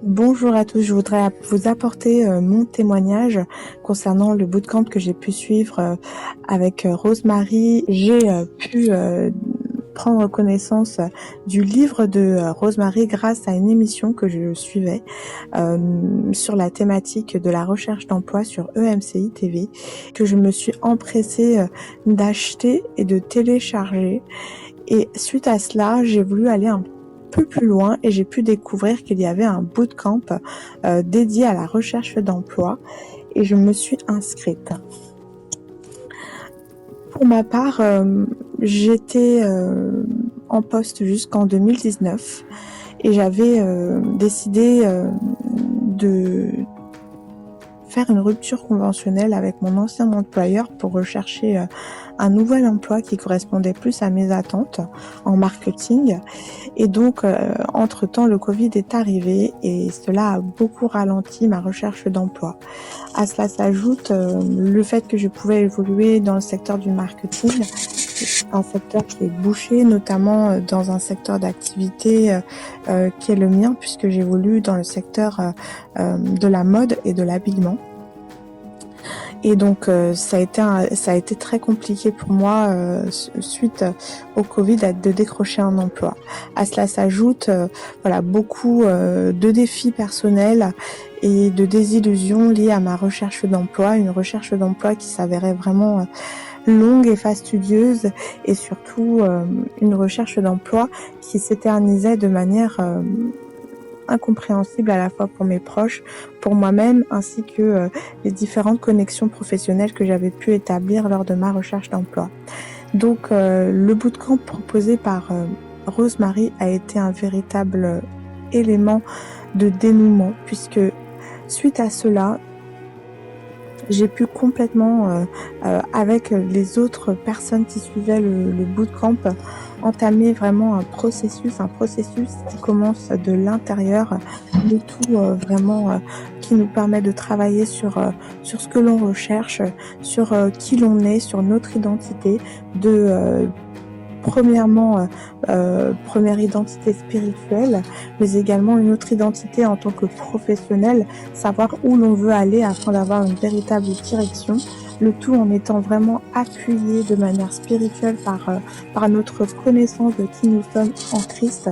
Bonjour à tous, je voudrais vous apporter mon témoignage concernant le bootcamp que j'ai pu suivre avec Rosemary. J'ai pu prendre connaissance du livre de Rosemary grâce à une émission que je suivais sur la thématique de la recherche d'emploi sur EMCI TV, que je me suis empressée d'acheter et de télécharger. Et suite à cela, j'ai voulu aller un peu plus loin et j'ai pu découvrir qu'il y avait un bootcamp dédié à la recherche d'emploi et je me suis inscrite. Pour ma part, j'étais en poste jusqu'en 2019 et j'avais décidé de faire une rupture conventionnelle avec mon ancien employeur pour rechercher un nouvel emploi qui correspondait plus à mes attentes en marketing. Et donc, entre-temps, le Covid est arrivé et cela a beaucoup ralenti ma recherche d'emploi. À cela s'ajoute le fait que je pouvais évoluer dans le secteur du marketing, un secteur qui est bouché, notamment dans un secteur d'activité qui est le mien, puisque j'évolue dans le secteur de la mode et de l'habillement. Et donc ça a été très compliqué pour moi suite au Covid de décrocher un emploi. À cela s'ajoute beaucoup de défis personnels et de désillusions liées à ma recherche d'emploi, une recherche d'emploi qui s'avérait vraiment longue et fastidieuse et surtout une recherche d'emploi qui s'éternisait de manière incompréhensible à la fois pour mes proches, pour moi-même, ainsi que les différentes connexions professionnelles que j'avais pu établir lors de ma recherche d'emploi. Donc le bootcamp proposé par Rosemary a été un véritable élément de dénouement, puisque suite à cela, j'ai pu complètement, avec les autres personnes qui suivaient le bootcamp, entamer vraiment un processus qui commence de l'intérieur, le tout vraiment qui nous permet de travailler sur ce que l'on recherche, sur qui l'on est, sur notre identité, premièrement, première identité spirituelle, mais également une autre identité en tant que professionnel, savoir où l'on veut aller afin d'avoir une véritable direction, le tout en étant vraiment appuyé de manière spirituelle par notre connaissance de qui nous sommes en Christ,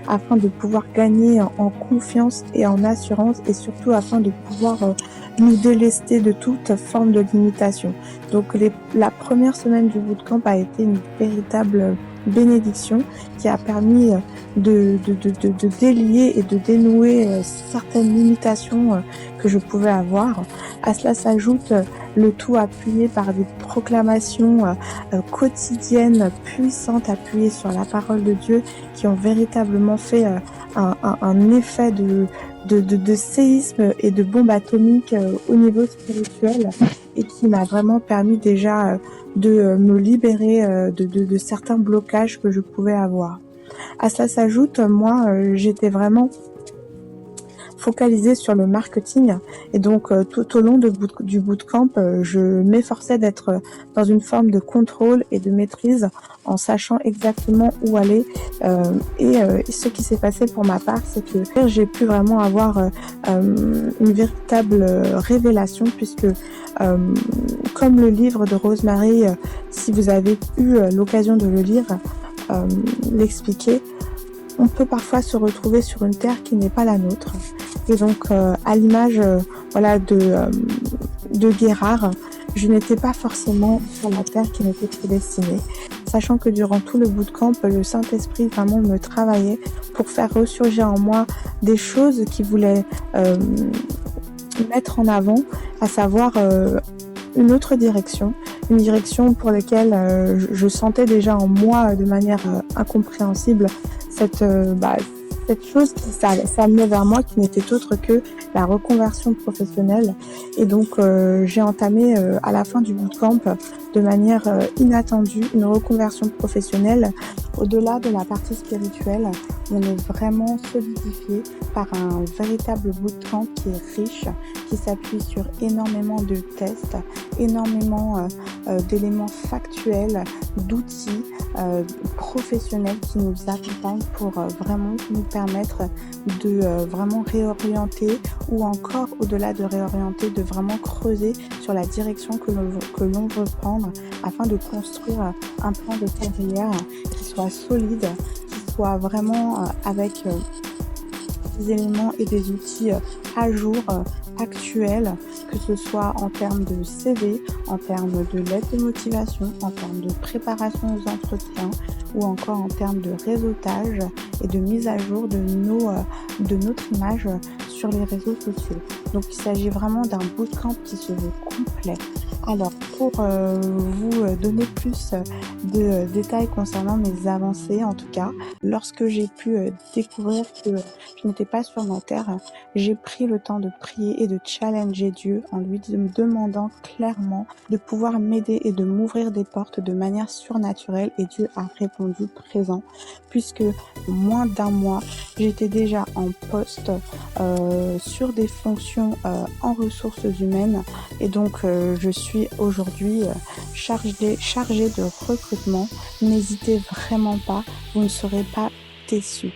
afin de pouvoir gagner en confiance et en assurance, et surtout afin de pouvoir nous délester de toute forme de limitation. Donc la première semaine du bootcamp a été une véritable bénédiction qui a permis de délier et de dénouer certaines limitations que je pouvais avoir. À cela s'ajoute le tout appuyé par des proclamations quotidiennes puissantes appuyées sur la parole de Dieu qui ont véritablement fait un effet de séisme et de bombe atomique au niveau spirituel et qui m'a vraiment permis déjà de me libérer de certains blocages que je pouvais avoir. À cela s'ajoute, moi, j'étais vraiment focalisée sur le marketing et donc tout au long du bootcamp, je m'efforçais d'être dans une forme de contrôle et de maîtrise en sachant exactement où aller et ce qui s'est passé pour ma part, c'est que j'ai pu vraiment avoir une véritable révélation puisque comme le livre de Rosemary, si vous avez eu l'occasion de le lire, l'expliquer, on peut parfois se retrouver sur une terre qui n'est pas la nôtre. Et donc, à l'image de Guérard, je n'étais pas forcément sur la terre qui m'était prédestinée, sachant que durant tout le bootcamp, le Saint-Esprit vraiment me travaillait pour faire ressurgir en moi des choses qu'il voulait mettre en avant, à savoir une autre direction, une direction pour laquelle je sentais déjà en moi de manière incompréhensible cette chose qui s'amenait vers moi qui n'était autre que la reconversion professionnelle. Et donc j'ai entamé à la fin du bootcamp de manière inattendue une reconversion professionnelle au-delà de la partie spirituelle on est vraiment solidifié par un véritable bootcamp qui est riche, qui s'appuie sur énormément de tests, énormément d'éléments factuels, d'outils professionnels qui nous accompagnent pour vraiment nous permettre de vraiment réorienter ou encore au-delà de réorienter, de vraiment creuser sur la direction que l'on veut prendre afin de construire un plan de carrière qui soit solide, qui soit vraiment avec des éléments et des outils à jour, actuels, que ce soit en termes de CV, en termes de lettre de motivation, en termes de préparation aux entretiens ou encore en termes de réseautage et de mise à jour de notre image sur les réseaux sociaux. Donc il s'agit vraiment d'un bootcamp qui se veut complet. Alors pour vous donner plus de détails concernant mes avancées, en tout cas, lorsque j'ai pu découvrir que je n'étais pas sur ma terre, j'ai pris le temps de prier et de challenger Dieu en lui demandant clairement de pouvoir m'aider et de m'ouvrir des portes de manière surnaturelle, et Dieu a répondu présent, puisque moins d'un mois, j'étais déjà en poste sur des fonctions en ressources humaines, et donc je suis aujourd'hui chargée de recrutement. N'hésitez vraiment pas, vous ne serez pas déçus.